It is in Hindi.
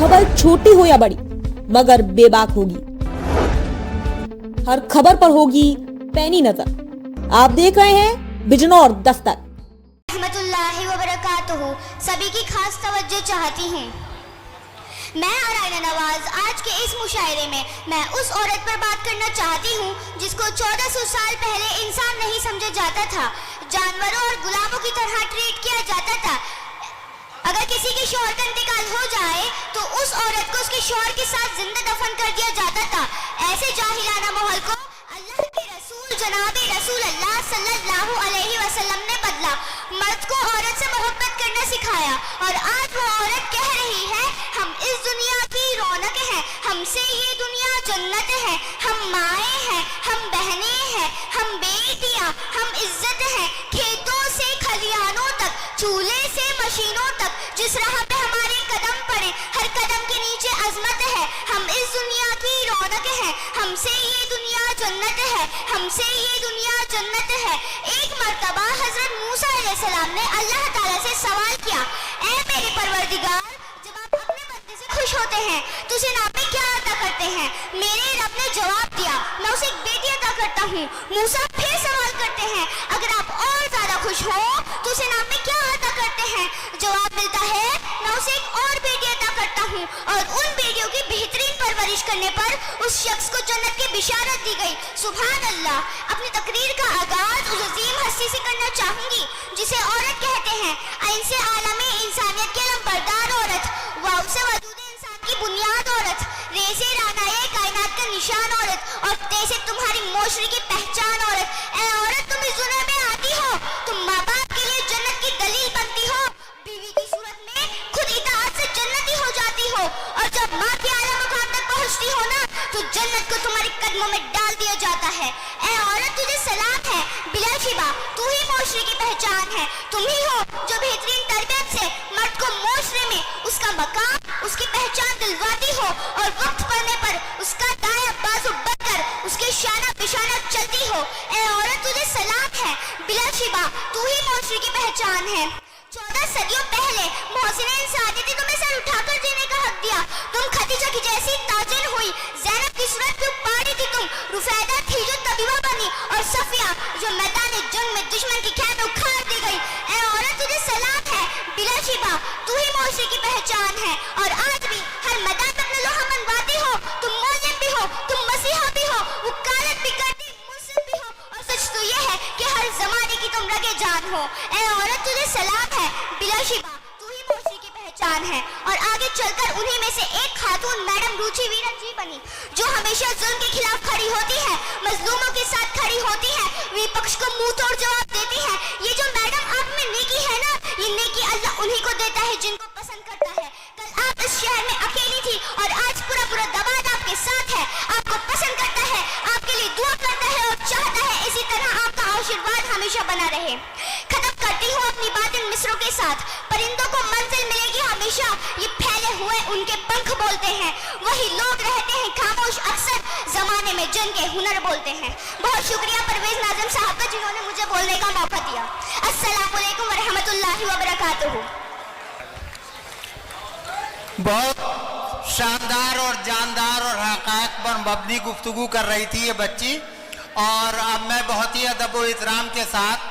खबर छोटी हो या बड़ी मगर बेबाक होगी। हर खबर पर होगी पैनी नजर। आप देख रहे हैं बिजनौर दस्तक। रहमतुल्लाहि व बरकातुहू सभी की खास तवज्जो चाहती हूँ। मैं आरायना नवाज आज के इस मुशायरे में मैं उस औरत पर बात करना चाहती हूँ जिसको 1400 साल पहले इंसान नहीं समझा जाता था, जानवरों और गुलामों की तरह ट्रीट किया जाता था। अगर किसी के शौहर का इंतकाल हो जाए तो उस औरत को उसके शौहर के साथ जिंदा दफन कर दिया जाता था। ऐसे जाहिलाना माहौल को अल्लाह के रसूल जनाबे रसूल अल्लाह सल्लल्लाहु अलैहि वसल्लम ने बदला। मर्द को औरत से मोहब्बत करना सिखाया और आज वो औरत कह रही है हम इस दुनिया की रौनक हैं, हमसे ये दुनिया जन्नत है। हम माएँ हैं, हम बहनें हैं, हम बेटियां, हम इज्जत हैं। खेतों से खलियानों तक, चूल्हे से मशीनों तक, जिस राह पे हमारे कदम पड़े हर कदम के नीचे अजमत है। हम इस दुनिया की रौनक हैं, हमसे ये दुनिया जन्नत है, हमसे ये दुनिया जन्नत है। एक मर्तबा हजरत मूसा अलैहिस्सलाम ने अल्लाह ताला से सवाल किया, ऐ मेरे परवरदिगार, जब आप अपने बंदे से खुश होते हैं तो उसे नाम में क्या अता करते हैं? मेरे रब ने जवाब दिया, मैं उसे एक बेटी अता करता हूँ। मूसा फिर सवाल करते हैं, अगर आप और ज्यादा खुश हो तो उसे नाम में क्या अता करते हैं? जवाब मिलता है, मैं उसे एक और बेटी अता करता हूँ और उन बेटियों की बेहतरीन परवरिश करने पर उस शख्स को जन्नत की बिशारत दी गई। सुभान अल्लाह। अपनी तकरीर का आगाज उस अजीम हस्ती से करना चाहूंगी जिसे औरत कहते हैं, इनसे आलम इंसानियत के नंबरदार औरत, वाव से वजूद इंसान की बुनियाद औरत, रेसे रानाए कायनात का निशान औरत और तेसे तुम्हारी मोशरी की पहचान औरत। ऐ औरत, तुम इस दुनिया में आती हो, तुम माँ बाप के लिए जन्नत की दलील बनती हो, बीवी की सूरत में खुद इताअत से जन्नती हो जाती हो और जब माँ के आला मुकाम तक पहुँचती हो ना तो जन्नत को तुम्हारे कदमों में डाल दिया जाता है। ऐ औरत, तुझे सलाम है, बिलाशिबा तू ही मोशरे की पहचान है। तुम ही हो जो बेहतरीन तरबियत से मर्द को मोशरे में उसका मकाम, उसकी पहचान दिलवाती हो और वक्त पड़ने पर उसका दाया बाजू बनकर उसके शाना बिशाना चलती हो। ऐ औरत, तुझे सलाम है, बिलाशिबा तू ही मोशरे की पहचान है। 14 सदियों पहले मोहसिने इंसानियत ने तुम्हें सर उठाकर जीने का हक दिया। तुम खदीजा की जैसी ताजिन हुई, ज़ैनब की सूरत पे पाड़ी थी तुम, रुफैदा थी जो तबीबा बनी और सफिया जो मैदान जंग में दुश्मन की खैर उखाड़ दी गई। ऐ औरत, तुझे सलाम है, बिलाशिबा तू ही मोशरे की पहचान है और आज भी हर मैदान में अपना लोहा मनवाती हो। तुम मौलवी भी हो, तुम मसीहा भी हो, वकालत भी करती, मुल्ज़िम भी हो और सच तो ये है कि हर जमाने की तुम रगे जान हो। ऐ औरत, तुझे सलाम है, बिलाशिबा तू ही मोशरे की पहचान है। और आगे चलकर उन्हीं में से एक खातून मैडम रुचि वीरन जी बनी जो हमेशा जुल्म के खिलाफ खड़ी होती है, मजलूमों के साथ खड़ी होती है, विपक्ष को मुंह तोड़ जवाब देती है। ये जो मैडम आप में नेकी है ना, ये नेकी अल्लाह उन्हीं को देता है जिनको पसंद करता है। कल आप इस शहर में अकेली थी और आज पूरा पूरा दबाद आपके साथ है, आपको पसंद करता है, आपके लिए दुआ करता है और चाहता है इसी तरह आपका आशीर्वाद हमेशा बना रहे। खत्म करती हूँ अपनी बात इन मिसरों के साथ। परिंदों को मंजिल मिलेगी हमेशा, ये फैले हुए उनके पंख बोलते हैं। वही लोग रहते हैं खामोश, अक्सर जमाने में जंग के हुनर बोलते हैं। बहुत शुक्रिया परवेज नाज़िम साहब का जिन्होंने मुझे बोलने का मौका दिया। अस्सलामु अलैकुम व रहमतुल्लाहि व बरकातुहू। बहुत शानदार और जानदार और हक़ाइक़ पर मबनी गुफ्तगू कर रही थी ये बच्ची और अब मैं बहुत ही अदब व इहतराम के साथ